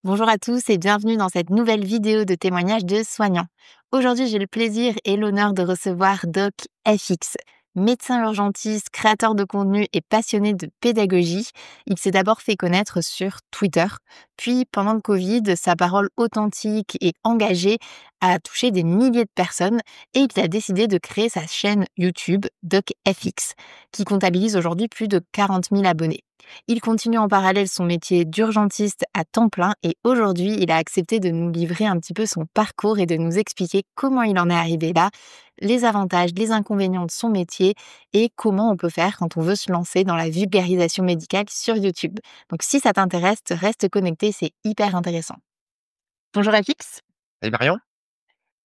Bonjour à tous et bienvenue dans cette nouvelle vidéo de témoignage de soignants. Aujourd'hui, j'ai le plaisir et l'honneur de recevoir Doc FX. Médecin urgentiste, créateur de contenu et passionné de pédagogie, il s'est d'abord fait connaître sur Twitter. Puis, pendant le Covid, sa parole authentique et engagée a touché des milliers de personnes et il a décidé de créer sa chaîne YouTube Doc FX, qui comptabilise aujourd'hui plus de 40 000 abonnés. Il continue en parallèle son métier d'urgentiste à temps plein et aujourd'hui, il a accepté de nous livrer un petit peu son parcours et de nous expliquer comment il en est arrivé là, les avantages, les inconvénients de son métier et comment on peut faire quand on veut se lancer dans la vulgarisation médicale sur YouTube. Donc si ça t'intéresse, reste connecté, c'est hyper intéressant. Bonjour Afix. Et Marion?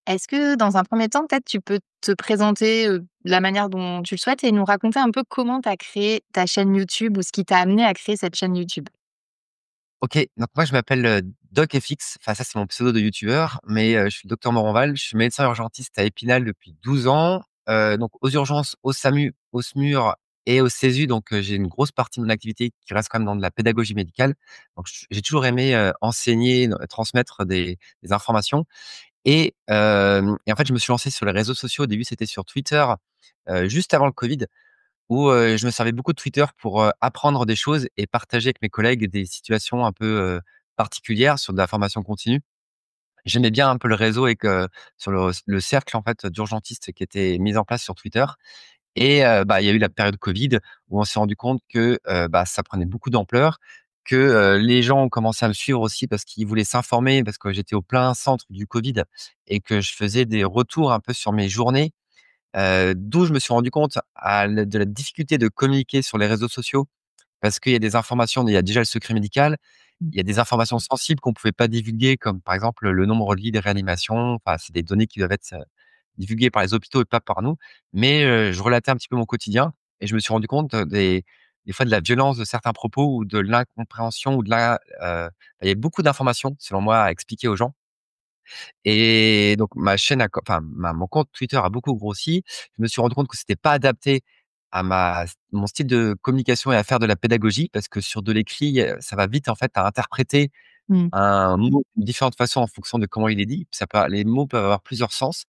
Est-ce que dans un premier temps, peut-être tu peux te présenter de la manière dont tu le souhaites et nous raconter un peu comment tu as créé ta chaîne YouTube ou ce qui t'a amené à créer cette chaîne YouTube? OK, donc moi je m'appelle, DocFX, enfin ça c'est mon pseudo de youtubeur, mais je suis le docteur Moranval, je suis médecin urgentiste à Épinal depuis 12 ans, donc aux urgences, au SAMU, au SMUR et au CESU, donc j'ai une grosse partie de mon activité qui reste quand même dans de la pédagogie médicale. Donc j'ai toujours aimé, enseigner, transmettre des informations et en fait je me suis lancé sur les réseaux sociaux. Au début c'était sur Twitter, juste avant le covid. Où, je me servais beaucoup de Twitter pour, apprendre des choses et partager avec mes collègues des situations un peu, particulières sur de la formation continue. J'aimais bien un peu le réseau et que sur le cercle en fait d'urgentistes qui était mis en place sur Twitter et il y a eu la période covid où on s'est rendu compte que, ça prenait beaucoup d'ampleur, que, les gens ont commencé à me suivre aussi parce qu'ils voulaient s'informer, parce que j'étais au plein centre du covid et que je faisais des retours un peu sur mes journées. D'où je me suis rendu compte de la difficulté de communiquer sur les réseaux sociaux parce qu'il y a des informations, il y a déjà le secret médical, Mmh. il y a des informations sensibles qu'on ne pouvait pas divulguer comme par exemple le nombre de lits de réanimation. Enfin, c'est des données qui doivent être, divulguées par les hôpitaux et pas par nous. Mais, je relatais un petit peu mon quotidien et je me suis rendu compte des fois de la violence de certains propos ou de l'incompréhension ou il y avait beaucoup d'informations selon moi à expliquer aux gens et donc ma chaîne a co enfin ma mon compte Twitter a beaucoup grossi. Je me suis rendu compte que c'était pas adapté à mon style de communication et à faire de la pédagogie parce que sur de l'écrit, ça va vite en fait à interpréter Mmh. un mot de différentes façons en fonction de comment il est dit. Les mots peuvent avoir plusieurs sens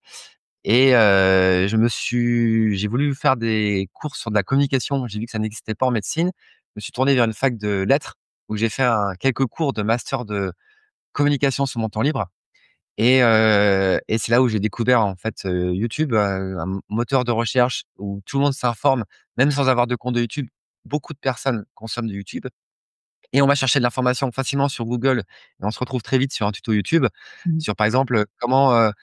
et j'ai voulu faire des cours sur de la communication. J'ai vu que ça n'existait pas en médecine. Je me suis tourné vers une fac de lettres où j'ai fait quelques cours de master de communication sur mon temps libre et c'est là où j'ai découvert en fait, YouTube, un moteur de recherche où tout le monde s'informe, même sans avoir de compte de YouTube. Beaucoup de personnes consomment du YouTube et on va chercher de l'information facilement sur Google et on se retrouve très vite sur un tuto YouTube Mmh. sur par exemple, comment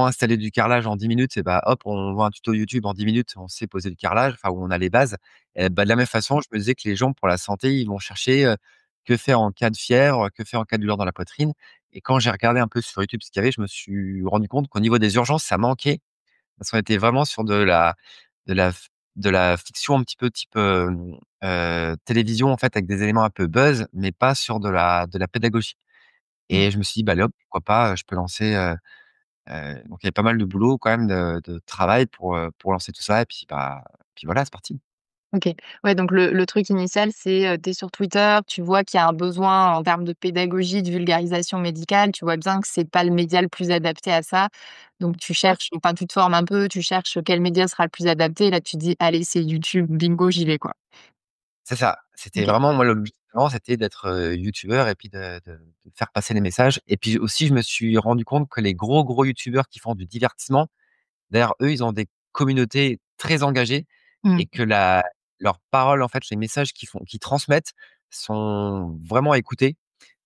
installer du carrelage en 10 minutes et bah, hop, on voit un tuto YouTube en 10 minutes, on sait poser le carrelage, enfin où on a les bases et bah, de la même façon, je me disais que les gens pour la santé, ils vont chercher, que faire en cas de fièvre, que faire en cas de douleur dans la poitrine et quand j'ai regardé un peu sur YouTube ce qu'il y avait, je me suis rendu compte qu'au niveau des urgences, ça manquait parce qu'on était vraiment sur de la f de la fiction un petit peu type, télévision en fait avec des éléments un peu buzz, mais pas sur de la pédagogie Mmh. et je me suis dit: «Bah, allez hop, pourquoi pas, je peux lancer», donc il y avait pas mal de boulot quand même de travail pour lancer tout ça et puis voilà, c'est parti. OK. Ouais, donc le truc initial, c'est, tu es sur Twitter, tu vois qu'il y a un besoin en termes de pédagogie, de vulgarisation médicale. Tu vois bien que c'est pas le média le plus adapté à ça. Donc tu cherches, enfin, tu te formes un peu, tu cherches quel média sera le plus adapté et là, tu te dis: «Allez, c'est YouTube, bingo, j'y vais, quoi». C'est ça, c'était OK. vraiment moi l'objectif vraiment c'était d'être, youtubeur et puis de faire passer les messages et puis aussi je me suis rendu compte que les gros youtubeurs qui font du divertissement, d'ailleurs, eux, ils ont des communautés très engagées Mmh. et que la leurs paroles, en fait, les messages qu'ils transmettent sont vraiment écoutés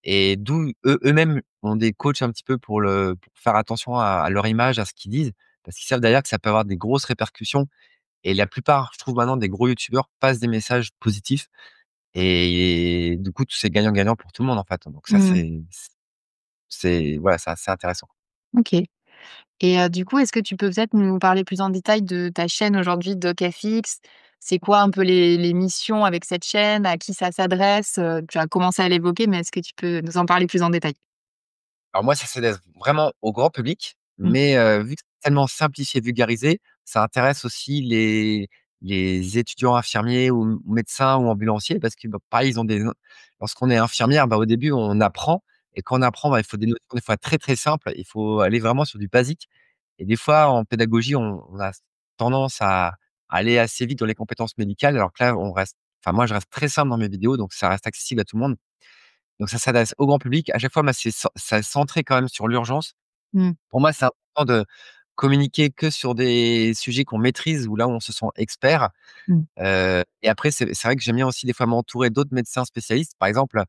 et d'où eux-mêmes ont des coachs un petit peu pour faire attention à leur image, à ce qu'ils disent, parce qu'ils savent derrière que ça peut avoir des grosses répercussions et la plupart, je trouve maintenant des gros youtubeurs passent des messages positifs et du coup, c'est gagnant-gagnant pour tout le monde, en fait, donc ça, Mmh. c'est voilà, c'est assez intéressant. OK. Et du coup, est-ce que tu peux peut-être nous parler plus en détail de ta chaîne aujourd'hui, DocFX? C'est quoi un peu les missions avec cette chaîne? À qui ça s'adresse? Tu as commencé à l'évoquer, mais est-ce que tu peux nous en parler plus en détail? Alors moi, ça s'adresse vraiment au grand public, Mmh. mais vu que c'est tellement simplifié, vulgarisé, ça intéresse aussi les étudiants infirmiers ou médecins ou ambulanciers parce que, bah, pareil, ils ont des lorsqu'on est infirmière, bah, au début, on apprend et quand on apprend, bah, il faut des notions des fois très, très simples. Il faut aller vraiment sur du basique et des fois en pédagogie, on a tendance à aller assez vite dans les compétences médicales alors que là, on reste enfin moi, je reste très simple dans mes vidéos, donc ça reste accessible à tout le monde. Donc ça s'adresse au grand public. À chaque fois, moi, c'est centré quand même sur l'urgence. Mmh. Pour moi, c'est important de communiquer que sur des sujets qu'on maîtrise ou là où on se sent expert. Mmh. Et après, c'est vrai que j'aime bien aussi des fois m'entourer d'autres médecins spécialistes. Par exemple,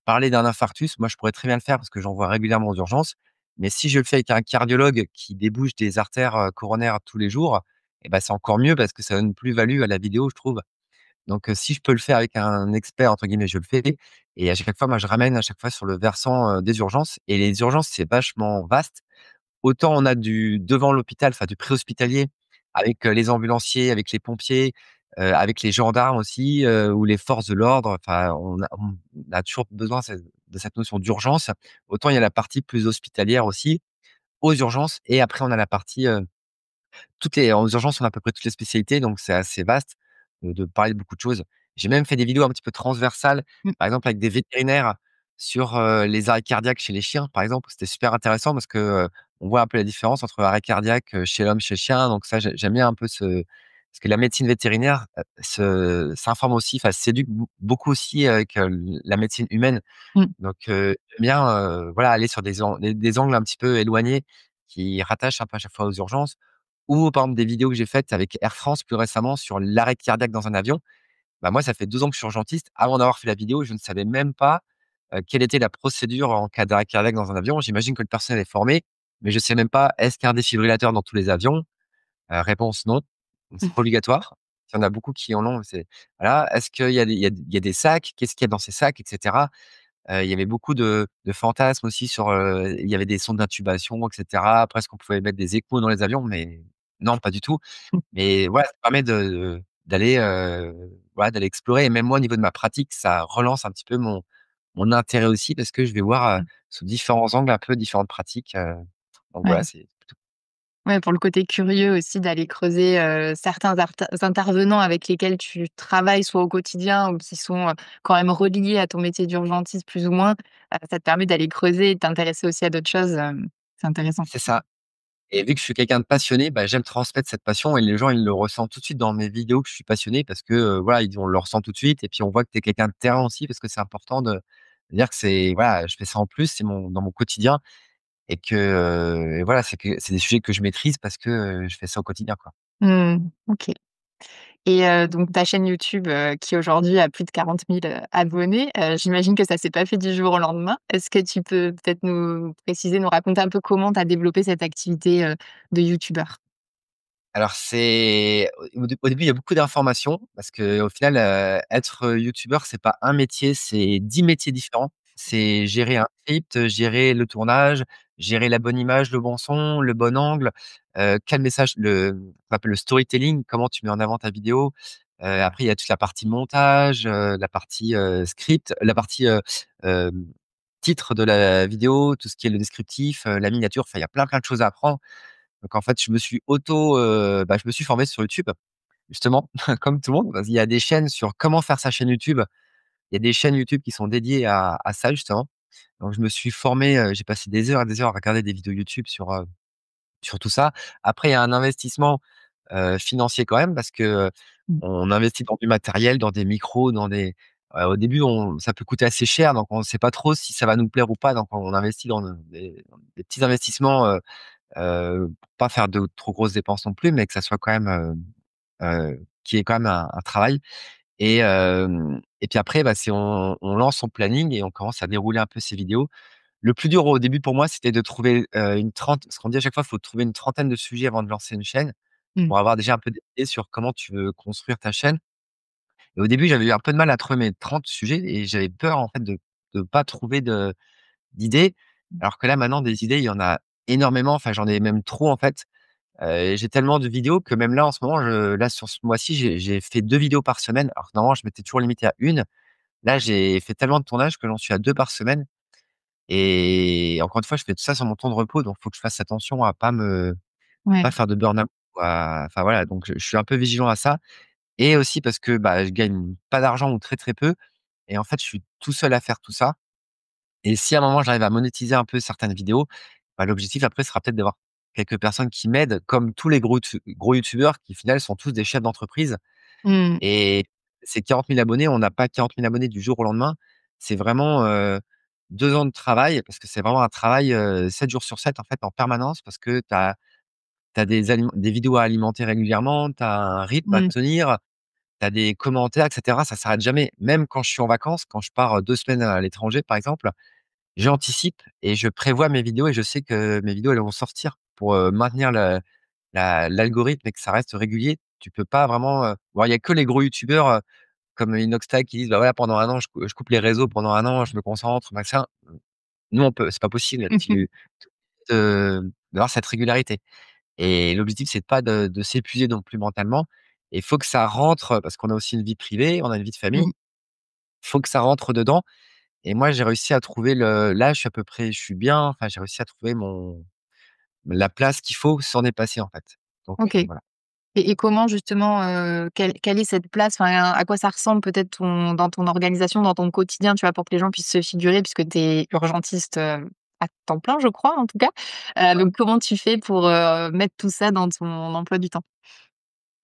parler d'un infarctus, moi, je pourrais très bien le faire parce que j'en vois régulièrement aux urgences. Mais si je le fais avec un cardiologue qui débouche des artères, coronaires tous les jours, et ben c'est encore mieux parce que ça donne une plus-value à la vidéo, je trouve. Donc, si je peux le faire avec un «expert» entre guillemets, je le fais et à chaque fois, moi, je ramène à chaque fois sur le versant, des urgences et les urgences, c'est vachement vaste. Autant on a du devant l'hôpital, enfin du préhospitalier avec, les ambulanciers, avec les pompiers, avec les gendarmes aussi, ou les forces de l'ordre. Enfin, on a toujours besoin de cette notion d'urgence. Autant il y a la partie plus hospitalière aussi, aux urgences et après on a la partie, toutes les aux urgences, on a à peu près toutes les spécialités, donc c'est assez vaste, de parler de beaucoup de choses. J'ai même fait des vidéos un petit peu transversales, Mmh. par exemple avec des vétérinaires sur, les arrêts cardiaques chez les chiens, par exemple. C'était super intéressant parce que, on voit un peu la différence entre arrêt cardiaque, chez l'homme, chez le chien, donc ça, j'aime bien un peu ce parce que la médecine vétérinaire, se s'informe aussi, enfin s'éduque beaucoup aussi avec, la médecine humaine. Mmh. Donc, j'aime bien, voilà, aller sur des angles un petit peu éloignés qui rattachent un peu à chaque fois aux urgences ou par exemple des vidéos que j'ai faites avec Air France plus récemment sur l'arrêt cardiaque dans un avion. Bah, moi, ça fait 2 ans que je suis urgentiste. Avant d'avoir fait la vidéo, je ne savais même pas, quelle était la procédure en cas d'arrêt cardiaque dans un avion. J'imagine que le personnel est formé, mais je sais même pas, est-ce qu'il y a un défibrillateur dans tous les avions? Réponse non, c'est pas obligatoire. Il y en a beaucoup qui en ont, c'est voilà. Est-ce qu'il y a des sacs? Qu'est-ce qu'il y a dans ces sacs et cetera? Il y avait beaucoup de fantasmes aussi sur, il y avait des sondes d'intubation et cetera. Après, est-ce qu'on pouvait mettre des échos dans les avions? Mais non, pas du tout. Mais voilà, ça permet d'aller, voilà, d'aller explorer et même moi, au niveau de ma pratique, ça relance un petit peu mon intérêt aussi parce que je vais voir, Mmh. sous différents angles un peu différentes pratiques, donc voilà, Ouais. c'est plutôt Ouais, pour le côté curieux aussi d'aller creuser, certains intervenants avec lesquels tu travailles, soit au quotidien ou qui sont, quand même reliés à ton métier d'urgentiste plus ou moins, ça te permet d'aller creuser et de t'intéresser aussi à d'autres choses, c'est intéressant. c'est ça. Et vu que je suis quelqu'un de passionné, bah, j'aime transmettre cette passion et les gens, ils le ressentent tout de suite dans mes vidéos que je suis passionné parce que, voilà, on le ressent tout de suite et puis on voit que tu es quelqu'un de terrain aussi parce que c'est important de dire que c'est voilà, je fais ça en plus, c'est dans mon quotidien et que, et voilà, c'est des sujets que je maîtrise parce que, je fais ça au quotidien, quoi. Mmh, OK. Et donc ta chaîne YouTube, qui aujourd'hui a plus de 40 000 abonnés, j'imagine que ça s'est pas fait du jour au lendemain. Est-ce que tu peux peut-être nous préciser, nous raconter un peu comment tu as développé cette activité, de youtubeur? Alors c'est au début, il y a beaucoup d'informations parce qu'au final, être, youtubeur, c'est pas un métier, c'est 10 métiers différents. C'est gérer un script, gérer le tournage, gérer la bonne image, le bon son, le bon angle, quel message qu'on appelle le storytelling, comment tu mets en avant ta vidéo. Après il y a toute la partie montage, la partie, script, la partie, hem, titre de la vidéo, tout ce qui est le descriptif, la miniature, enfin il y a plein, plein de choses à apprendre. Donc en fait, je me suis formé sur YouTube, justement, comme tout le monde, parce qu'il y a des chaînes sur comment faire sa chaîne YouTube. Il y a des chaînes YouTube qui sont dédiées à ça, justement. Donc je me suis formé, j'ai passé des heures et des heures à regarder des vidéos YouTube sur tout ça. Après, il y a un investissement, financier quand même parce que, Mmh. on investit dans du matériel, dans des micros, au début, ça peut coûter assez cher, donc on ne sait pas trop si ça va nous plaire ou pas, donc on investit dans des petits investissements, pour pas faire de trop grosses dépenses non plus, mais que ça soit quand même, qu'il y ait quand même un travail et puis après, bah, c'est on lance son planning et on commence à dérouler un peu ses vidéos. Le plus dur au début pour moi, c'était de trouver, ce qu'on dit à chaque fois, il faut trouver une trentaine de sujets avant de lancer une chaîne, Mmh. pour avoir déjà un peu d'idées sur comment tu veux construire ta chaîne et au début, j'avais eu un peu de mal à trouver mes 30 sujets et j'avais peur en fait de pas trouver d'idées. Alors que là, maintenant des idées, il y en a énormément, enfin j'en ai même trop en fait. J'ai tellement de vidéos que même là, en ce moment, là, sur ce mois-ci, j'ai fait 2 vidéos par semaine. Alors que normalement, je m'étais toujours limité à une. Là, j'ai fait tellement de tournages que j'en suis à 2 par semaine et encore une fois, je fais tout ça sur mon temps de repos, donc il faut que je fasse attention à Ouais. pas faire de burn-out ou enfin voilà, donc je suis un peu vigilant à ça et aussi parce que, bah, je gagne pas d'argent ou très, très peu et en fait, je suis tout seul à faire tout ça Et si à un moment j'arrive à monétiser un peu certaines vidéos, bah, l'objectif après sera peut-être d'avoir quelques personnes qui m'aident comme tous les gros youtubeurs qui au final sont tous des chefs d'entreprise Mmh. et ces 40 000 abonnés, on n'a pas 40 000 abonnés du jour au lendemain. C'est vraiment, 2 ans de travail parce que c'est vraiment un travail, 7 jours sur 7 en fait en permanence parce que tu as des vidéos à alimenter régulièrement, tu as un rythme à Mmh. tenir, tu as des commentaires et cetera, ça s'arrête jamais. Même quand je suis en vacances, quand je pars, 2 semaines à l'étranger par exemple, j'anticipe et je prévois mes vidéos et je sais que mes vidéos, elles vont sortir pour, maintenir l'algorithme et que ça reste régulier. Tu peux pas vraiment, bon, il y a que les gros youtubeurs, comme Inoxtag qui disent: «Bah, voilà, pendant un an, je coupe les réseaux pendant un an, je me concentre, machin». Nous, on peut c'est pas possible. D'avoir cette régularité et l'objectif, c'est pas de s'épuiser non plus mentalement et il faut que ça rentre, parce qu'on a aussi une vie privée, on a une vie de famille. Mmh. Il faut que ça rentre dedans et moi, j'ai réussi à trouver là, je suis à peu près je suis bien, enfin, j'ai réussi à trouver la place qu'il faut sans dépasser, en fait. Donc OK. voilà. Et comment justement, quelle est cette place? Enfin, à quoi ça ressemble peut-être dans ton organisation, dans ton quotidien, tu vois? Pour que les gens puissent se figurer puisque tu es urgentiste, à temps plein, je crois, en tout cas. Donc comment tu fais pour, mettre tout ça dans ton emploi du temps?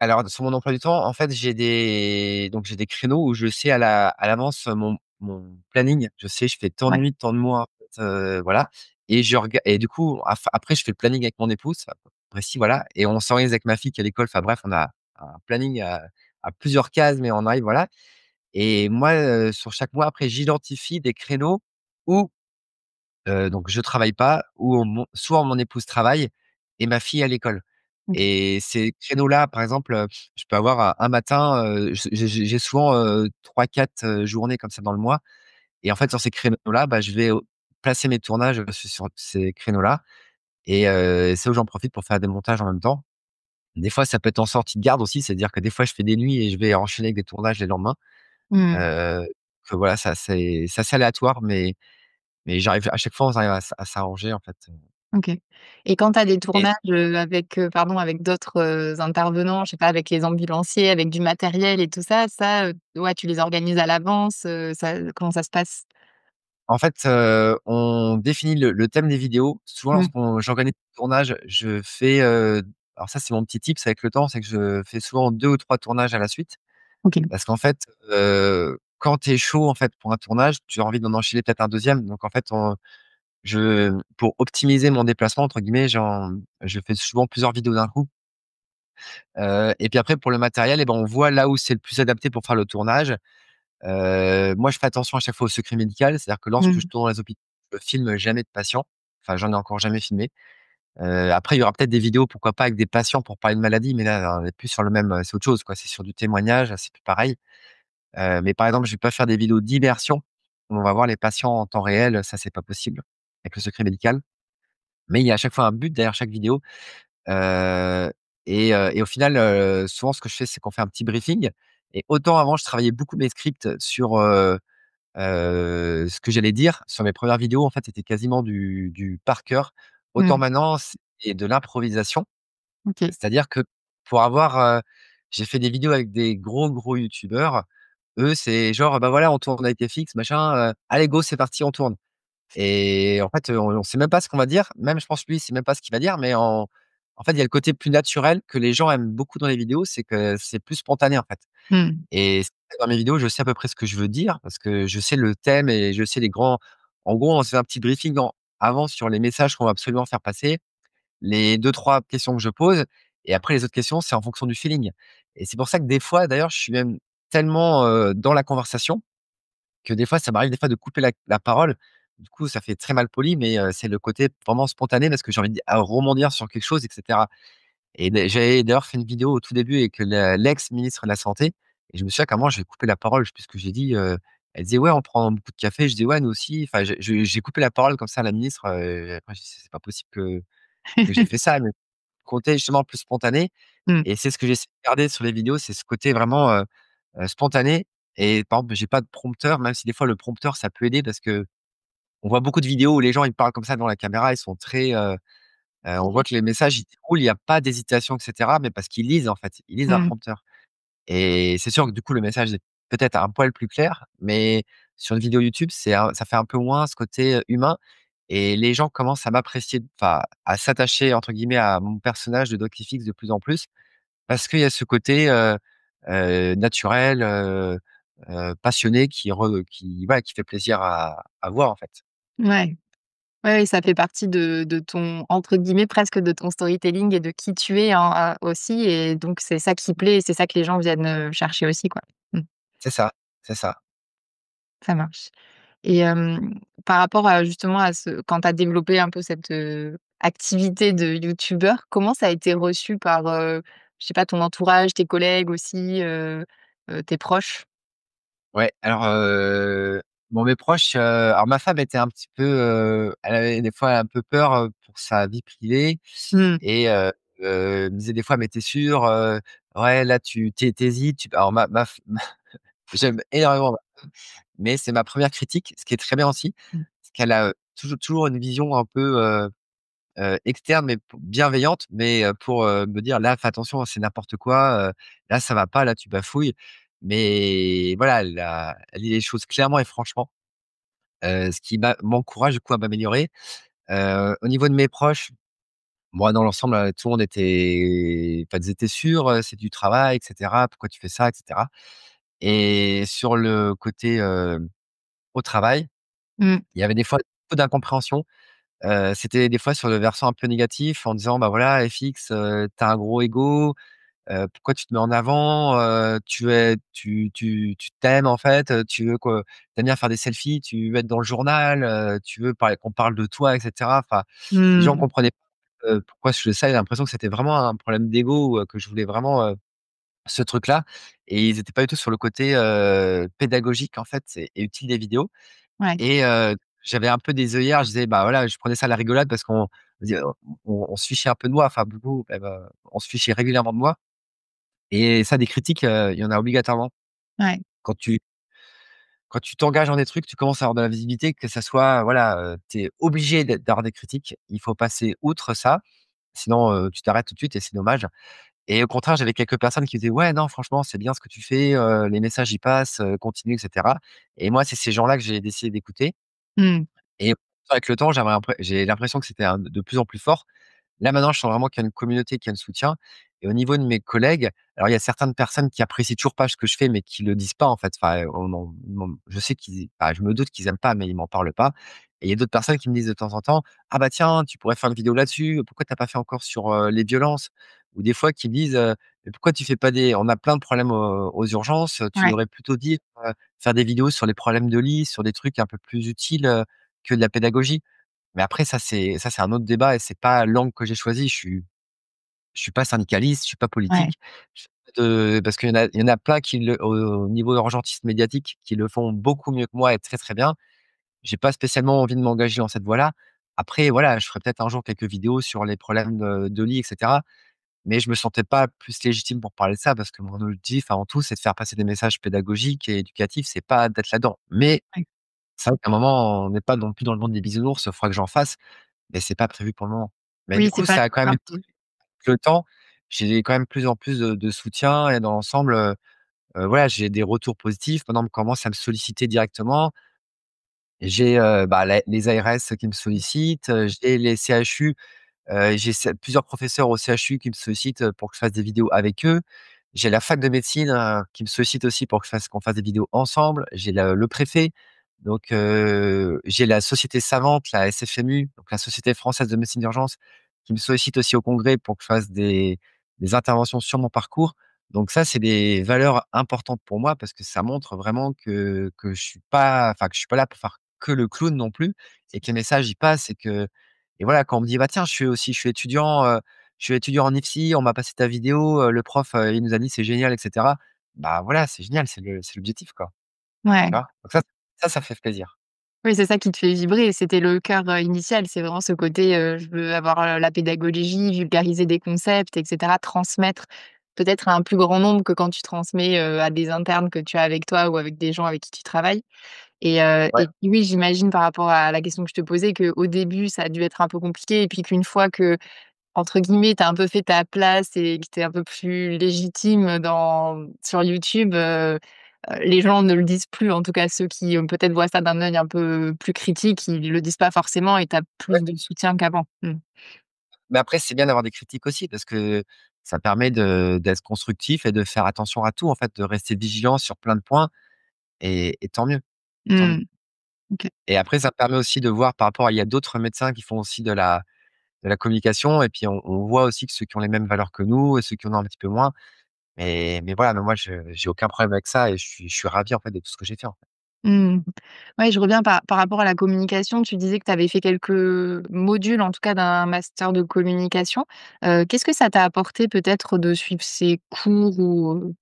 Alors sur mon emploi du temps, en fait, j'ai des créneaux où je sais à l'avance mon planning. Je sais, je fais tant de Ouais. nuits, tant de mois, en fait, voilà et je rega et du coup, après je fais le planning avec mon épouse, précis, voilà et on s'organise avec ma fille qui est à l'école. Enfin bref, on a un planning à plusieurs cases, mais on arrive, voilà et moi, sur chaque mois, après, j'identifie des créneaux où donc je travaille pas ou soit mon épouse travaille et ma fille est à l'école OK. et ces créneaux-là, par exemple, je peux avoir un matin, j'ai souvent, 3-4, journées comme ça dans le mois et en fait, sur ces créneaux-là, bah, je vais, placer mes tournages, sur ces créneaux-là et c'est où j'en profite pour faire des montages en même temps. Des fois, ça peut être en sortie de garde aussi, c'est-à-dire que des fois, je fais des nuits et je vais enchaîner avec des tournages les lendemains. Mmh. Heu, que voilà, ça c'est assez aléatoire mais j'arrive à chaque fois, on arrive à s'arranger en fait. OK. Et quand tu as des Et tournages, avec, pardon, avec d'autres, intervenants, je sais pas, avec les ambulanciers, avec du matériel et tout ça, ouais, tu les organises à l'avance, ça comment ça se passe? en fait, on définit le thème des vidéos. Souvent, Mmh. j'organise le tournage, je fais, alors ça, c'est mon petit tips avec le temps, c'est que je fais souvent 2 ou 3 tournages à la suite. OK. Parce qu'en fait, quand tu es chaud, en fait, pour un tournage, tu as envie d'en enchaîner peut-être un deuxième. Donc en fait, pour optimiser mon «déplacement» entre guillemets, je fais souvent plusieurs vidéos d'un coup. Et puis après pour le matériel et ben, on voit là où c'est le plus adapté pour faire le tournage. Moi, je fais attention à chaque fois au secret médical, c'est-à-dire que lorsque je Mmh. tourne dans les hôpitaux, je filme jamais de patients. Enfin, j'en ai encore jamais filmé. Après, il y aura peut-être des vidéos, pourquoi pas, avec des patients pour parler de maladie, mais là, on est plus sur le même, c'est autre chose, quoi. C'est sur du témoignage, c'est plus pareil. Mais par exemple, je vais pas faire des vidéos d'immersion où on va voir les patients en temps réel, ça, c'est pas possible avec le secret médical. Mais il y a à chaque fois un but derrière chaque vidéo. Heu et au final, souvent ce que je fais, c'est qu'on fait un petit briefing et autant avant je travaillais beaucoup mes scripts sur, ce que j'allais dire. Sur mes premières vidéos, en fait, c'était quasiment du par cœur. Autant Mmh. maintenant, c'est de l'improvisation. OK. C'est-à-dire que pour avoir, j'ai fait des vidéos avec des gros youtubeurs. Eux, c'est genre: «Bah, voilà, on tourne avec FX machin, allez go, c'est parti, on tourne». Et en fait, on sait même pas ce qu'on va dire. Même je pense lui, il sait même pas ce qu'il va dire, mais en fait, il y a le côté plus naturel que les gens aiment beaucoup dans les vidéos, c'est que c'est plus spontané, en fait. Mmh. Et dans mes vidéos, je sais à peu près ce que je veux dire parce que je sais le thème et je sais les grands en gros, on se fait un petit briefing avant sur les messages qu'on va absolument faire passer, les deux trois questions que je pose et après les autres questions, c'est en fonction du feeling. Et c'est pour ça que des fois, d'ailleurs, je suis même tellement, dans la conversation que des fois, ça m'arrive des fois de couper la parole. Du coup, ça fait très mal poli, mais c'est le côté vraiment spontané parce que j'ai envie de rebondir sur quelque chose et cetera. Et j'avais d'ailleurs fait une vidéo au tout début avec l'ex-ministre de la santé et je me souviens qu'à un moment, j'ai coupé la parole, je sais plus ce que j'ai dit, elle disait: «Ouais, on prend beaucoup de café». Je dis: «Ouais, nous aussi». Enfin, j'ai coupé la parole comme ça à la ministre, après j'ai dit: «C'est pas possible que j'ai fait ça», mais côté justement plus spontané Mmh. et c'est ce que j'essaie de garder sur les vidéos, c'est ce côté vraiment, spontané et par exemple, j'ai pas de prompteur, même si des fois le prompteur, ça peut aider parce qu'on voit beaucoup de vidéos où les gens, ils parlent comme ça devant la caméra, ils sont très, on voit que les messages, ils déroulent, il y a pas d'hésitation et cetera, mais parce qu'ils lisent, en fait, ils lisent un Mmh. prompteur et c'est sûr que du coup, le message est peut-être un poil plus clair, mais sur une vidéo YouTube, ça fait un peu moins ce côté, humain et les gens commencent à m'apprécier, enfin, à «s'attacher» entre guillemets à mon personnage de DocFX de plus en plus parce qu'il y a ce côté, naturel, passionné qui voilà, qui fait plaisir à voir, en fait. Ouais. Ouais, ça fait partie de ton entre guillemets, presque de ton storytelling et de qui tu es, hein, aussi et donc c'est ça qui plaît et c'est ça que les gens viennent, chercher aussi, quoi. Mmh, C'est ça, c'est ça. ça marche et par rapport à justement à ce quand tu as développé un peu cette, activité de youtubeur, comment ça a été reçu par, je sais pas, ton entourage, tes collègues aussi, tes proches? Ouais, alors, bon, mes proches, alors ma femme était un petit peu, elle avait des fois un peu peur, pour sa vie privée Mmh. et me disait des fois: «Mais tu es sûr, ouais, là tu hésites, tu» alors j'aime énormément ma femme, mais c'est ma première critique, ce qui est très bien aussi, Mmh. parce qu'elle a, toujours une vision un peu, externe, mais bienveillante, mais pour, me dire: «Là, fais attention, c'est n'importe quoi, là, ça va pas, là, tu bafouilles». Mais voilà, elle dit les choses clairement et franchement, ce qui m'encourage, du coup, à m'améliorer. Au niveau de mes proches, moi, dans l'ensemble, tout le monde était enfin, ils étaient sûrs, «C'est du travail et cetera. Pourquoi tu fais ça?» et cetera et sur le côté, au travail, Mmh. il y avait des fois beaucoup d'incompréhension. C'était des fois sur le versant un peu négatif en disant: «Bah, voilà, FX, tu as un gros ego, pourquoi tu te mets en avant? Tu t'aimes en fait, tu veux que tu aimes bien faire des selfies, tu veux être dans le journal, tu veux qu'on parle de toi et cetera». Enfin, les gens Mmh. comprenaient pas, pourquoi je faisais ça. Ils avaient l'impression que c'était vraiment un problème d'ego, que je voulais vraiment, ce truc-là et ils étaient pas du tout sur le côté, pédagogique en fait et utile des vidéos. Ouais, Et j'avais un peu des œillères, je disais, bah, voilà, je prenais ça à la rigolade parce qu'on dis on se fichait un peu de moi, enfin beaucoup même, on se fichait régulièrement de moi et ça des critiques, il y en a obligatoirement. ouais, Quand tu t'engages dans des trucs, tu commences à avoir de la visibilité, que ça soit voilà, tu es obligé d'avoir des critiques. Il faut passer outre ça, sinon, tu t'arrêtes tout de suite et c'est dommage et au contraire, j'avais quelques personnes qui disaient: «Ouais, non, franchement, c'est bien ce que tu fais, les messages y passent, continue et cetera» et moi, c'est ces gens-là que j'ai décidé d'écouter. mmh, Et avec le temps, j'ai l'impression que c'était un de plus en plus fort. Là, maintenant, je sens vraiment qu'il y a une communauté qui a le soutien et au niveau de mes collègues, alors il y a certaines personnes qui apprécient toujours pas ce que je fais, mais qui le disent pas, en fait. Enfin, je sais je me doute qu'ils aiment pas, mais ils m'en parlent pas et il y a d'autres personnes qui me disent de temps en temps: «Ah bah tiens, tu pourrais faire une vidéo là-dessus, pourquoi tu as pas fait encore sur, les violences?» ou des fois qui me disent, «Mais pourquoi tu fais pas des on a plein de problèmes aux urgences, tu ouais, devrais plutôt dire, faire des vidéos sur les problèmes de lit, sur des trucs un peu plus utiles, que de la pédagogie». Mais après ça c'est un autre débat et c'est pas l'angle que j'ai choisi. Je suis pas syndicaliste, je suis pas ouais, politique. Je fais pas de parce qu'il y en a plein qui au niveau urgentiste médiatique, qui le font beaucoup mieux que moi et très, très bien. J'ai pas spécialement envie de m'engager dans cette voie-là. Après voilà, je ferai peut-être un jour quelques vidéos sur les problèmes de lit et cetera, mais je me sentais pas plus légitime pour parler de ça parce que mon objectif avant tout, c'est de faire passer des messages pédagogiques et éducatifs, c'est pas d'être là-dedans. Mais ouais. c'est vrai qu'à un moment, on n'est pas non plus dans le monde des bisounours, il faudra que j'en fasse. Mais c'est pas prévu pour le moment. Mais Oui, du c'est coup, pas ça a quand même grave. évolué avec le temps. J'ai quand même plus en plus de soutien et dans l'ensemble, voilà, j'ai des retours positifs. Maintenant, on commence à me solliciter directement. J'ai, bah, les ARS qui me sollicitent, j'ai les CHU, j'ai plusieurs professeurs au CHU qui me sollicitent, pour que je fasse des vidéos avec eux. J'ai la fac de médecine, qui me sollicite aussi pour que qu'on fasse des vidéos ensemble. J'ai le préfet, donc j'ai la société savante, la SFMU, donc la Société française de médecine d'urgence, qui me sollicite aussi au congrès pour que je fasse des interventions sur mon parcours. Donc ça, c'est des valeurs importantes pour moi parce que ça montre vraiment que je suis pas enfin, que je suis pas là pour faire que le clown non plus et que les messages y passent et voilà, quand on me dit: «Bah, tiens, je suis étudiant en IFSI, on m'a passé ta vidéo, le prof, il nous a dit: "C'est génial" et cetera". Bah, voilà, c'est génial, c'est l'objectif, quoi, tu Ouais. vois? Donc ça fait plaisir. Oui, c'est ça qui te fait vibrer, c'était le cœur, initial. C'est vraiment ce côté, je veux avoir, la pédagogie, vulgariser des concepts et cetera, transmettre peut-être à un plus grand nombre que quand tu transmets, à des internes que tu as avec toi ou avec des gens avec qui tu travailles Ouais, et puis oui, j'imagine par rapport à la question que je te posais qu'au début, ça a dû être un peu compliqué et puis qu'une fois que entre guillemets, tu as un peu fait ta place et que tu es un peu plus légitime dans sur YouTube, les gens ne le disent plus, en tout cas ceux qui, peut-être voient ça d'un œil un peu plus critique, ils le disent pas forcément et tu as Ouais, plus de soutien qu'avant. Mmh. mais après c'est bien d'avoir des critiques aussi parce que ça permet d'être constructif et de faire attention à tout en fait, de rester vigilant sur plein de points et tant mieux Mmh. OK. et après ça permet aussi de voir par rapport à il y a d'autres médecins qui font aussi de la communication et puis on voit aussi que ceux qui ont les mêmes valeurs que nous et ceux qui en ont un petit peu moins. Mais voilà, mais moi je j'ai aucun problème avec ça et je suis ravi en fait de tout ce que j'ai fait, en fait. Mmh. Ouais, je reviens par rapport à la communication, tu disais que tu avais fait quelques modules, en tout cas d'un master de communication. Qu'est-ce que ça t'a apporté peut-être de suivre ces cours ou,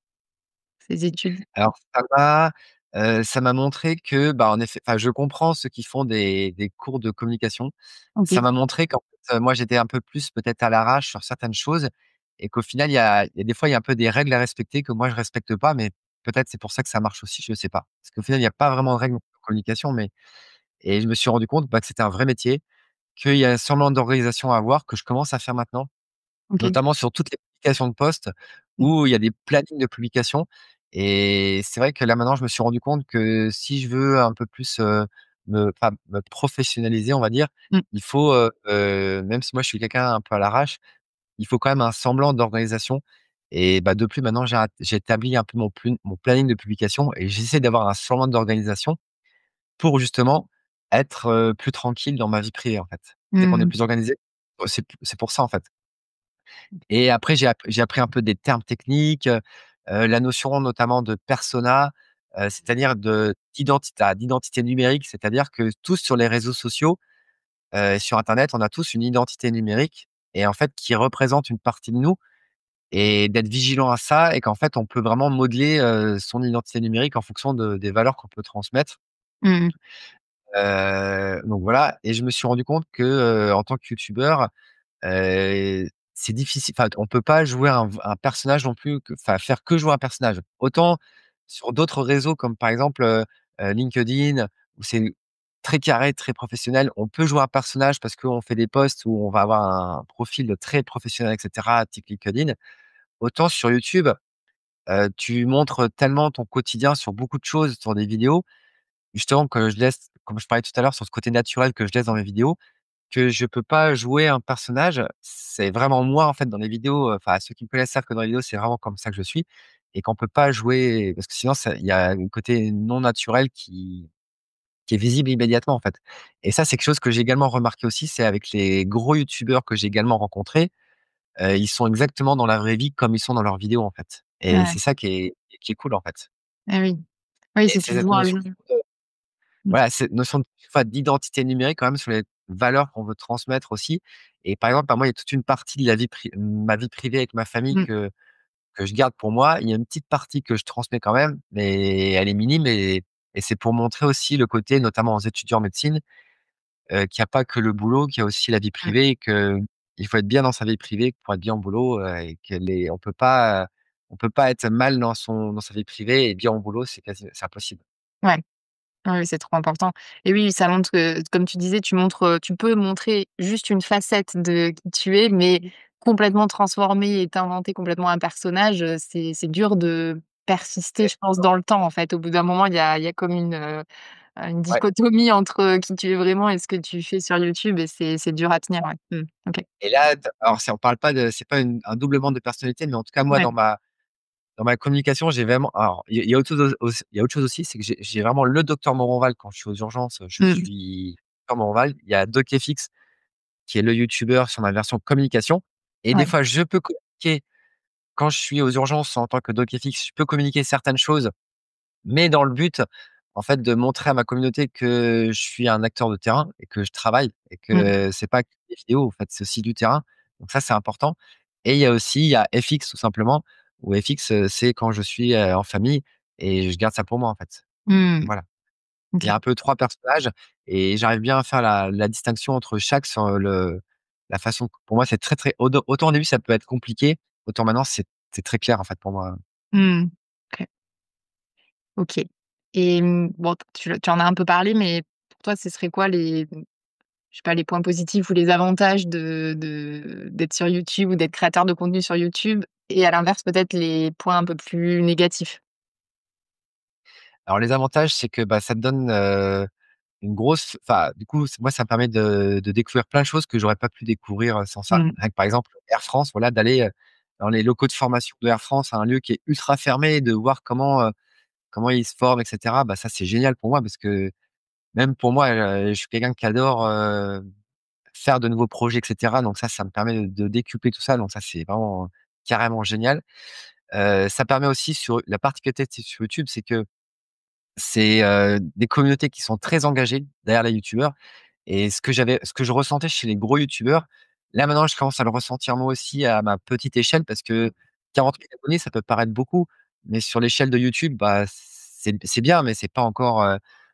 ces études? Alors ça m'a montré que, bah, en effet enfin je comprends ceux qui font des cours de communication. Ça OK. m'a montré qu'en fait, moi j'étais un peu plus peut-être à l'arrache sur certaines choses et qu'au final il y a des fois il y a un peu des règles à respecter que moi je respecte pas, mais peut-être c'est pour ça que ça marche aussi, je sais pas. Parce qu'au final il y a pas vraiment de règles en communication, mais et je me suis rendu compte, bah, que c'était un vrai métier, qu'il y a un semblant d'organisation à avoir que je commence à faire maintenant. OK. Notamment sur toutes les publications de posts Mmh. où il y a des plannings de publication et c'est vrai que là, maintenant, je me suis rendu compte que si je veux un peu plus, me professionnaliser, on va dire, Mmh. il faut, même si moi je suis quelqu'un un peu à l'arrache, il faut quand même un semblant d'organisation et bah, de plus maintenant j'ai établi un peu mon planning de publication et j'essaie d'avoir un semblant d'organisation pour justement être, plus tranquille dans ma vie privée, en fait. Dès qu'on est Mmh. plus organisé, c'est pour ça, en fait. Et après j'ai appris un peu des termes techniques, la notion notamment de persona, c'est-à-dire d'identité numérique. C'est-à-dire que tous sur les réseaux sociaux, et sur internet, on a tous une identité numérique et en fait qui représente une partie de nous et d'être vigilant à ça et qu'en fait on peut vraiment modeler, son identité numérique en fonction des valeurs qu'on peut transmettre. Mmh. Donc voilà et je me suis rendu compte que, en tant que youtubeur, c'est difficile enfin, on peut pas jouer un personnage non plus que enfin, faire que jouer un personnage. Autant sur d'autres réseaux comme par exemple, LinkedIn où c'est très carré, très professionnel, on peut jouer un personnage parce qu'on fait des posts où on va avoir un profil très professionnel et cetera, type LinkedIn. Autant sur YouTube, tu montres tellement ton quotidien sur beaucoup de choses, sur des vidéos, justement que je laisse comme je parlais tout à l'heure sur ce côté naturel que je laisse dans mes vidéos, que je peux pas jouer un personnage. C'est vraiment moi, en fait, dans les vidéos, enfin, ceux qui me connaissent savent que dans les vidéos, c'est vraiment comme ça que je suis et qu'on peut pas jouer parce que sinon ça il y a un côté non naturel qui est visible immédiatement, en fait et ça, c'est quelque chose que j'ai également remarqué aussi, c'est avec les gros youtubeurs que j'ai également rencontrés, ils sont exactement dans la vraie vie comme ils sont dans leurs vidéos, en fait et Ouais. c'est ça qui est cool, en fait Ah oui. Oui, et si c'est tu cette joues un notion jeu. Mmh. voilà, cette notion enfin, d'identité numérique quand même sur les valeurs qu'on veut transmettre aussi et par exemple, bah, moi, il y a toute une partie de ma vie privée avec ma famille Mmh. que je garde pour moi. Il y a une petite partie que je transmets quand même, mais elle est minime et c'est pour montrer aussi le côté, notamment aux étudiants en médecine, qu'il y a pas que le boulot, qu'il y a aussi la vie Mmh. privée et qu'il faut être bien dans sa vie privée pour être bien au boulot, et on peut pas être mal dans sa vie privée et bien au boulot, c'est impossible. Ouais. Oui, oui, c'est trop important et oui, ça montre que, comme tu disais, tu peux montrer juste une facette de qui tu es, mais complètement transformer et t'inventer complètement un personnage, c'est dur de persister, je pense, dans le temps, en fait. Au bout d'un moment, il y a comme une Ouais. dichotomie entre, qui tu es vraiment et ce que tu fais sur YouTube et c'est dur à tenir, ouais. Mmh. OK. Et là, alors si on parle pas de c'est pas un doublement de personnalité, mais en tout cas moi Ouais. dans ma communication, j'ai vraiment alors il y a autre chose il y a autre chose aussi, c'est que j'ai vraiment le docteur Moronval quand je suis aux urgences, je Mmh. suis docteur Moronval. Il y a DocFX qui est le youtubeur sur ma version communication et des Ouais. fois je peux communiquer quand je suis aux urgences en tant que DocFX, je peux communiquer certaines choses mais dans le but, en fait, de montrer à ma communauté que je suis un acteur de terrain et que je travaille et Mmh. que c'est pas que des vidéos, en fait, c'est aussi du terrain. Donc ça, c'est important et il y a FX tout simplement, où FX, c'est quand je suis, en famille et je garde ça pour moi, en fait. Mmh. Voilà. Il y OK. a un peu 3 personnages et j'arrive bien à faire la distinction entre chaque sur la façon pour moi, c'est très, très autant au début, ça peut être compliqué, autant maintenant, c'est très clair, en fait, pour moi. Mmh. OK. OK et bon, tu en as un peu parlé, mais pour toi, ce serait quoi je sais pas, les points positifs ou les avantages d'être sur YouTube ou d'être créateur de contenu sur YouTube et à l'inverse, peut-être les points un peu plus négatifs? Alors les avantages, c'est que, bah, ça te donne, une grosse enfin, du coup, moi, ça me permet de découvrir plein de choses que j'aurais pas pu découvrir, sans ça. Mmh. Rien que, par exemple, Air France, voilà, d'aller, dans les locaux de formation de Air France, un lieu qui est ultra fermé, de voir comment ils se forment et cetera. Bah, ça, c'est génial pour moi parce que même pour moi, je suis quelqu'un qui adore, faire de nouveaux projets et cetera. Donc ça me permet de décupler tout ça. Donc ça, c'est vraiment carrément génial. Ça permet aussi sur la particularité sur YouTube, c'est que c'est, des communautés qui sont très engagées derrière les youtubeurs et ce que je ressentais chez les gros youtubeurs, là maintenant je commence à le ressentir moi aussi à ma petite échelle parce que 40 000 abonnés, ça peut paraître beaucoup, mais sur l'échelle de YouTube, bah, c'est bien, mais c'est pas encore,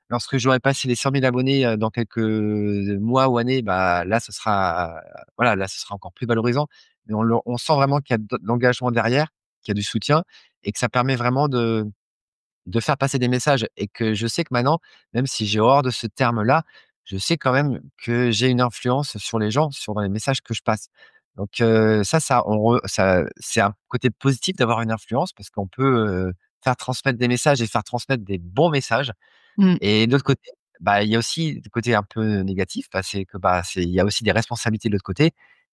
lorsque j'aurai passé les 100 000 abonnés, dans quelques, mois ou années, bah, là ce sera, voilà, là ce sera encore plus valorisant. Mais on sent vraiment qu'il y a de l'engagement derrière, qu'il y a du soutien et que ça permet vraiment de faire passer des messages et que je sais que maintenant, même si j'ai horreur de ce terme-là, je sais quand même que j'ai une influence sur les gens, sur les messages que je passe. Donc ça c'est un côté positif d'avoir une influence parce qu'on peut, faire transmettre des messages et faire transmettre des bons messages Mmh. et de l'autre côté, bah, il y a aussi le côté un peu négatif, bah, c'est que, bah, il y a aussi des responsabilités de l'autre côté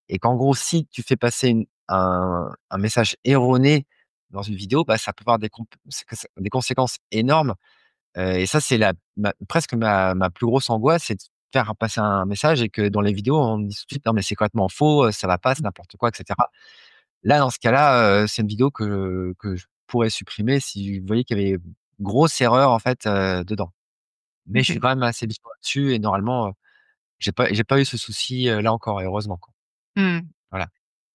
et qu'en gros, si tu fais passer un message erroné dans une vidéo, bah, ça peut avoir des conséquences énormes, et ça, c'est presque ma plus grosse angoisse, c'est de faire passer un message et que dans les vidéos, on me dise tout de suite: «Non mais c'est complètement faux, ça va pas, c'est n'importe quoi» et cetera. Là, dans ce cas-là, c'est une vidéo que je pourrais supprimer si vous voyez qu'il y avait grosse erreur en fait, dedans. Mais je suis OK. quand même assez vigilant là-dessus et normalement, j'ai pas eu ce souci, là encore et heureusement, quoi. Mmh. Voilà.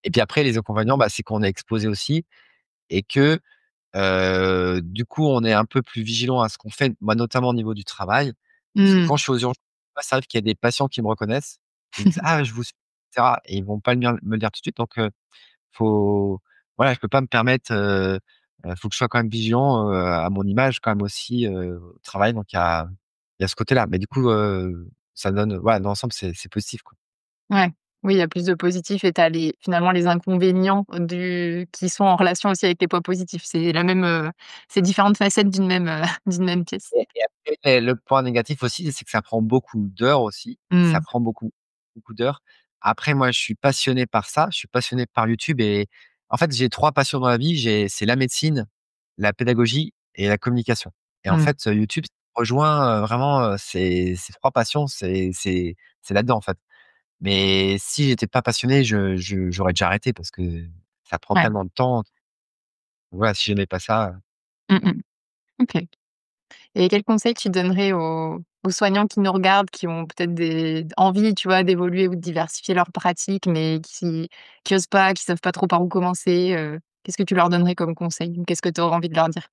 Et puis après les inconvénients, bah, c'est qu'on est exposé aussi et que, du coup, on est un peu plus vigilant à ce qu'on fait, moi, notamment au niveau du travail. Parce que Mmh. quand je suis aux urgences, ça arrive qu'il y a des patients qui me reconnaissent, qui me disent: «Ah, je vous suis» et cetera et ils vont pas me le dire tout de suite donc faut voilà, je peux pas me permettre, faut que je sois quand même vigilant, à mon image quand même aussi, au travail donc il y a ce côté-là. Mais du coup, ça donne voilà, dans l'ensemble, c'est positif, quoi. Ouais. Oui, il y a plus de positifs et tu as les finalement les inconvénients du qui sont en relation aussi avec les points positifs. C'est la même, c'est différentes facettes d'une même, d'une même pièce. Et après, le point négatif aussi, c'est que ça prend beaucoup d'heures aussi. Ça Mmh. prend beaucoup, beaucoup d'heures. Après, moi, je suis passionné par ça. Je suis passionné par YouTube et en fait, j'ai 3 passions dans la vie. C'est la médecine, la pédagogie et la communication. Et en Mmh. fait, YouTube rejoint, vraiment, ces 3 passions. C'est là-dedans, en fait. Mais si j'étais pas passionné, j'aurais déjà arrêté parce que ça prend Ouais. tellement de temps. Voilà, si j'aimais pas ça, Mmh mh. OK. Et quel conseil tu donnerais aux soignants qui nous regardent, qui ont peut-être des envie, tu vois, d'évoluer ou de diversifier leurs pratiques, mais qui osent pas, qui savent pas trop par où commencer, qu'est-ce que tu leur donnerais comme conseil? Ou qu'est-ce que tu aurais envie de leur dire?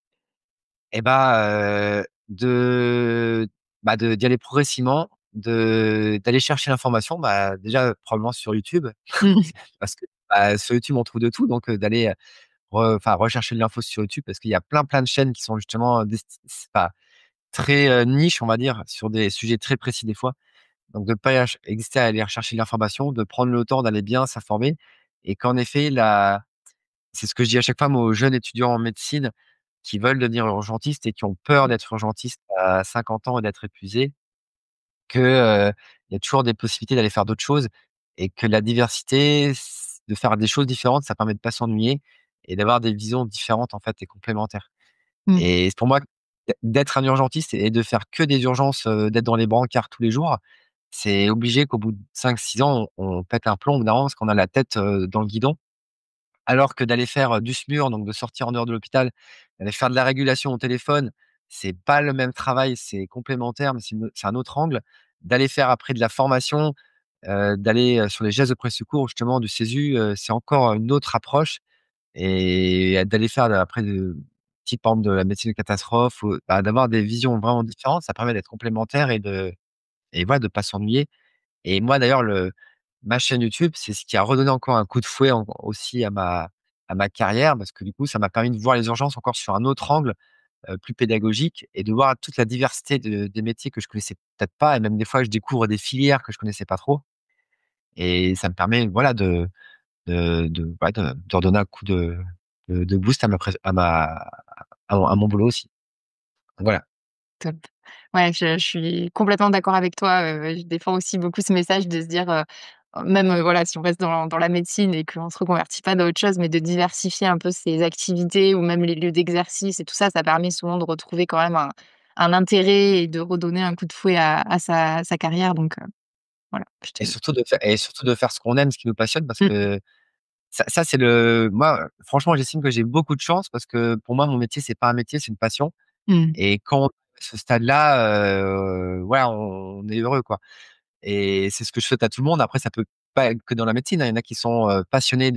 et bah, d'y aller progressivement, d'aller chercher l'information, bah, déjà probablement sur YouTube Mmh. parce que, bah, sur YouTube on trouve de tout donc d'aller, rechercher de l'info sur YouTube parce qu'il y a plein de chaînes qui sont justement, enfin très, niche on va dire sur des sujets très précis des fois. Donc de pas hésiter à aller rechercher de l'information, de prendre le temps d'aller bien s'informer et qu'en effet c'est ce que je dis à chaque fois moi aux jeunes étudiants en médecine qui veulent devenir urgentistes et qui ont peur d'être urgentistes à 50 ans et d'être épuisés, que, il y a toujours des possibilités d'aller faire d'autres choses et que la diversité, de faire des choses différentes, ça permet de pas s'ennuyer et d'avoir des visions différentes, en fait et complémentaires. Mmh. Et pour moi, d'être un urgentiste et de faire que des urgences, d'être dans les brancards tous les jours, c'est obligé qu'au bout de 5 6 ans, on pète un plomb au bout d'un moment parce qu'on a la tête, dans le guidon. Alors que d'aller faire, du SMUR, donc de sortir en dehors de l'hôpital, d'aller faire de la régulation au téléphone, c'est pas le même travail, c'est complémentaire, mais c'est un autre angle. D'aller faire après de la formation, d'aller, sur les gestes de premiers secours, justement du CESU, c'est encore une autre approche et d'aller faire après de type par exemple de la médecine de catastrophe ou bah, d'avoir des visions vraiment différentes, ça permet d'être complémentaire et voilà, de pas s'ennuyer. Et moi d'ailleurs ma chaîne YouTube, c'est ce qui a redonné encore un coup de fouet aussi à ma carrière parce que du coup, ça m'a permis de voir les urgences encore sur un autre angle, plus pédagogique et de voir toute la diversité des métiers que je connaissais peut-être pas et même des fois, je découvre des filières que je connaissais pas trop et ça me permet, voilà, ouais, de redonner un coup de boost à mon boulot aussi. Voilà. Top. Ouais, je suis complètement d'accord avec toi, je défends aussi beaucoup ce message de se dire, même, voilà, si on reste dans la médecine et qu'on se reconvertit pas dans autre chose, mais de diversifier un peu ses activités ou même les lieux d'exercice et tout ça, ça permet souvent de retrouver quand même un intérêt et de redonner un coup de fouet à sa carrière donc voilà, je te Et surtout de faire ce qu'on aime, ce qui nous passionne parce mmh, que ça c'est le moi, franchement, j'estime que j'ai beaucoup de chance parce que pour moi, mon métier, c'est pas un métier, c'est une passion mmh, et quand on est à ce stade-là, voilà, on est heureux, quoi et c'est ce que je souhaite à tout le monde. Après, ça peut pas être que dans la médecine, hein. Il y en a qui sont, passionnés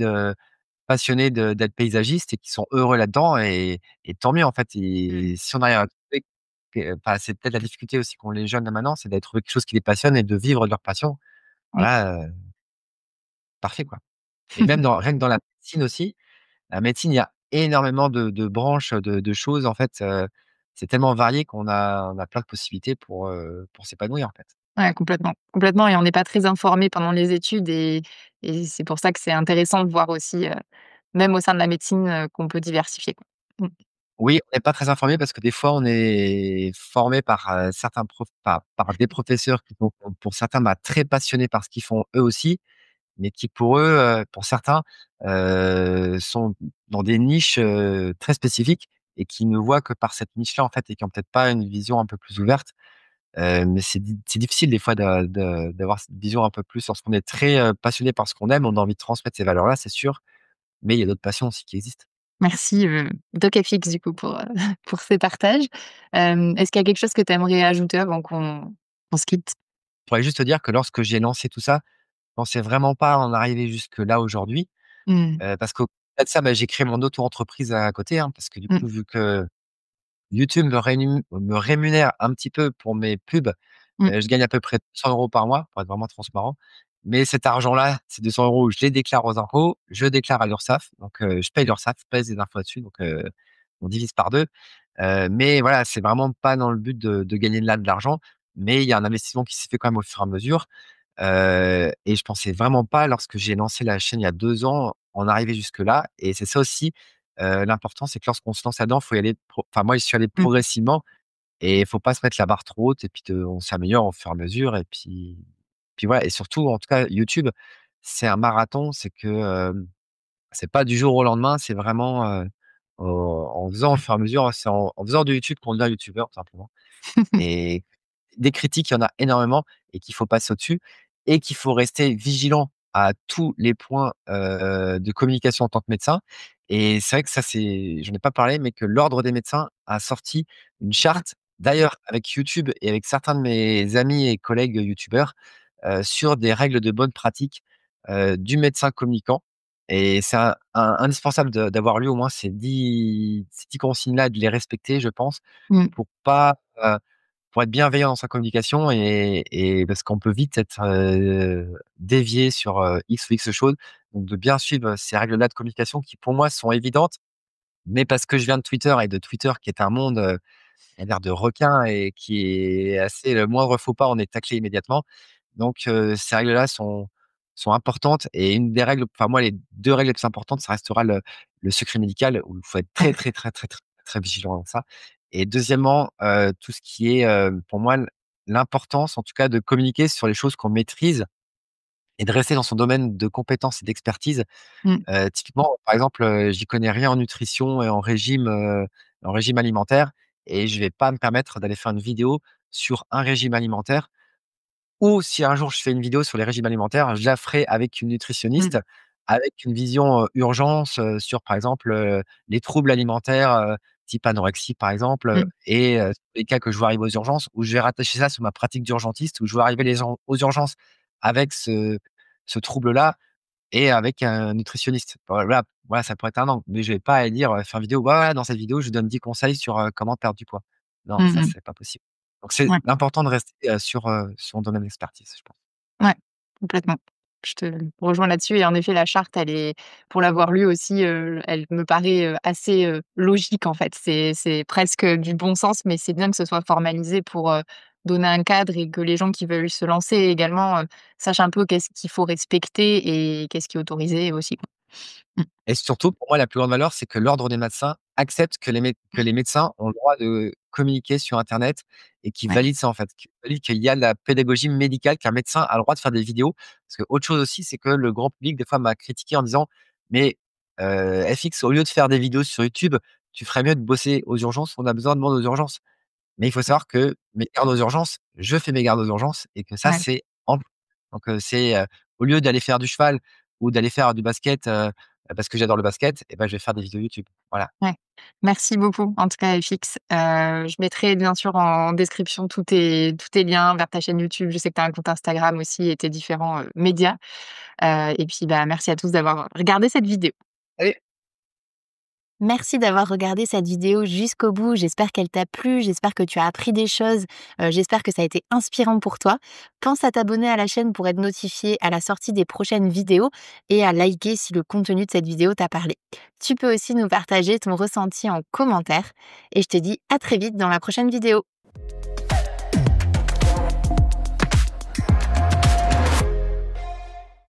d'être paysagistes et qui sont heureux là-dedans et tant mieux, en fait mmh, et si on arrive à trouver enfin, c'est peut-être la difficulté aussi qu'ont les jeunes là maintenant, c'est de trouver quelque chose qui les passionne et de vivre de leur passion. oui. Voilà, parfait, quoi et même dans rien que dans la médecine aussi, la médecine, il y a énormément de branches, de choses, en fait, c'est tellement varié qu'on a plein de possibilités pour s'épanouir, en fait. Ouais, complètement, complètement et on n'est pas très informé pendant les études et c'est pour ça que c'est intéressant de voir aussi, même au sein de la médecine, qu'on peut diversifier, quoi. Mmh. Oui, on n'est pas très informé parce que des fois, on est formé par, certains par des professeurs qui sont pour certains, bah, très passionnés par ce qu'ils font eux aussi, mais qui pour eux, pour certains, sont dans des niches, très spécifiques et qui ne voient que par cette niche-là, en fait et qui ont peut-être pas une vision un peu plus ouverte. Mais c'est difficile des fois d'avoir cette vision un peu plus lorsqu'on est très, passionné par ce qu'on aime, on a envie de transmettre ces valeurs-là, c'est sûr, mais il y a d'autres passions aussi qui existent. Merci, DocFX du coup pour, pour ces partages. Est-ce qu'il y a quelque chose que tu aimerais ajouter avant qu'on se quitte? Je pourrais juste te dire que lorsque j'ai lancé tout ça, je pensais vraiment pas en arriver jusque là aujourd'hui, Mmh. parce qu'au-delà de ça, bah, j'ai créé mon auto-entreprise à côté, hein, parce que du Mmh. coup, vu que YouTube me rémunère un petit peu pour mes pubs. Mmh. Je gagne à peu près 200 € par mois, pour être vraiment transparent. Mais cet argent-là, ces 200 €, je les déclare aux impôts, je déclare à l'URSSAF, donc je paye l'URSSAF, je pèse des impôts là-dessus, donc on divise par 2. Mais voilà, c'est vraiment pas dans le but de gagner là de l'argent, mais il y a un investissement qui s'est fait quand même au fur et à mesure. Et je pensais vraiment pas lorsque j'ai lancé la chaîne il y a 2 ans, en arriver jusque-là et c'est ça aussi, l'important, c'est que lorsqu'on se lance là-dedans, faut y aller enfin moi, j'y suis allé Mmh. progressivement et il faut pas se mettre la barre trop haute et puis on s'améliore au fur et à mesure et puis voilà et surtout, en tout cas, YouTube, c'est un marathon, c'est que, c'est pas du jour au lendemain, c'est vraiment, en faisant au fur et à mesure, c'est en faisant de YouTube qu'on devient youtubeur, tout simplement. Et des critiques, il y en a énormément et qu'il faut passer au-dessus et qu'il faut rester vigilant à tous les points, de communication en tant que médecin et c'est vrai que ça, j'en ai pas parlé, mais que l'Ordre des médecins a sorti une charte, d'ailleurs avec YouTube et avec certains de mes amis et collègues youtubeurs, sur des règles de bonne pratique, du médecin communicant et c'est indispensable d'avoir lu au moins ces 10 consignes-là et de les respecter, je pense, Mmh. pour pas, pour être bienveillant dans sa communication et parce qu'on peut vite être, dévié sur, X ou X chose. Donc de bien suivre ces règles-là de communication qui, pour moi, sont évidentes, mais parce que je viens de Twitter et de Twitter qui est un monde, on va dire de requins et qui est assez le moindre faux pas, on est taclé immédiatement. Donc ces règles-là sont importantes et une des règles enfin moi, les 2 règles les plus importantes, ça restera le secret médical où il faut être très, très, très, très, très, très vigilant dans ça et deuxièmement, tout ce qui est, pour moi, l'importance, en tout cas, de communiquer sur les choses qu'on maîtrise et de rester dans son domaine de compétence et d'expertise. Mmh. Typiquement, par exemple, j'y connais rien en nutrition et en régime alimentaire et je vais pas me permettre d'aller faire une vidéo sur un régime alimentaire ou si un jour je fais une vidéo sur les régimes alimentaires, je la ferai avec une Mmh. nutritionniste, avec une vision, urgence, sur par exemple, les troubles alimentaires, type anorexie par exemple, Mmh. et les cas que je vois arriver aux urgences, où je vais rattacher ça sur ma pratique d'urgentiste, où je vois arriver les gens aux urgences avec ce trouble-là et avec un nutritionniste. Voilà, ça pourrait être un angle, mais je vais pas aller dire, faire une vidéo: «Ouais, ouais, dans cette vidéo, je donne 10 conseils sur, comment perdre du poids». Non, Mmh ça, mh. c'est pas possible. Donc c'est Ouais. important de rester, sur, son domaine d'expertise, je pense. Ouais, complètement. Je te rejoins là-dessus et en effet, la charte, elle est pour l'avoir lue aussi, elle me paraît, assez, logique, en fait. C'est presque du bon sens, mais c'est bien que ce soit formalisé pour, donner un cadre et que les gens qui veulent se lancer également, sachent un peu qu'est-ce qu'il faut respecter et qu'est-ce qui est autorisé aussi, quoi. Mmh. Et surtout, pour moi, la plus grande valeur, c'est que l'ordre des médecins accepte que les médecins ont le droit de communiquer sur internet et qui Ouais, valide ça, en fait. Qui valide qu'il y a de la pédagogie médicale, qu'un médecin a le droit de faire des vidéos. Parce que autre chose aussi, c'est que le grand public, des fois, m'a critiqué en disant: «Mais, FX, au lieu de faire des vidéos sur YouTube, tu ferais mieux de bosser aux urgences, on a besoin de monde aux urgences». Mais il faut savoir que mes gardes aux urgences, je fais mes gardes aux urgences et que ça, ouais, c'est en donc au lieu d'aller faire du cheval ou d'aller faire du basket, parce que j'adore le basket et ben, je vais faire des vidéos YouTube. Voilà. ouais. Merci beaucoup, en tout cas, FX. Je mettrai bien sûr en description tous tes liens vers ta chaîne YouTube. Je sais que tu as un compte Instagram aussi et tes différents, médias. Et puis, bah, merci à tous d'avoir regardé cette vidéo. Allez. Merci d'avoir regardé cette vidéo jusqu'au bout. J'espère qu'elle t'a plu, j'espère que tu as appris des choses, j'espère que ça a été inspirant pour toi. Pense à t'abonner à la chaîne pour être notifié à la sortie des prochaines vidéos et à liker si le contenu de cette vidéo t'a parlé. Tu peux aussi nous partager ton ressenti en commentaire et je te dis à très vite dans la prochaine vidéo.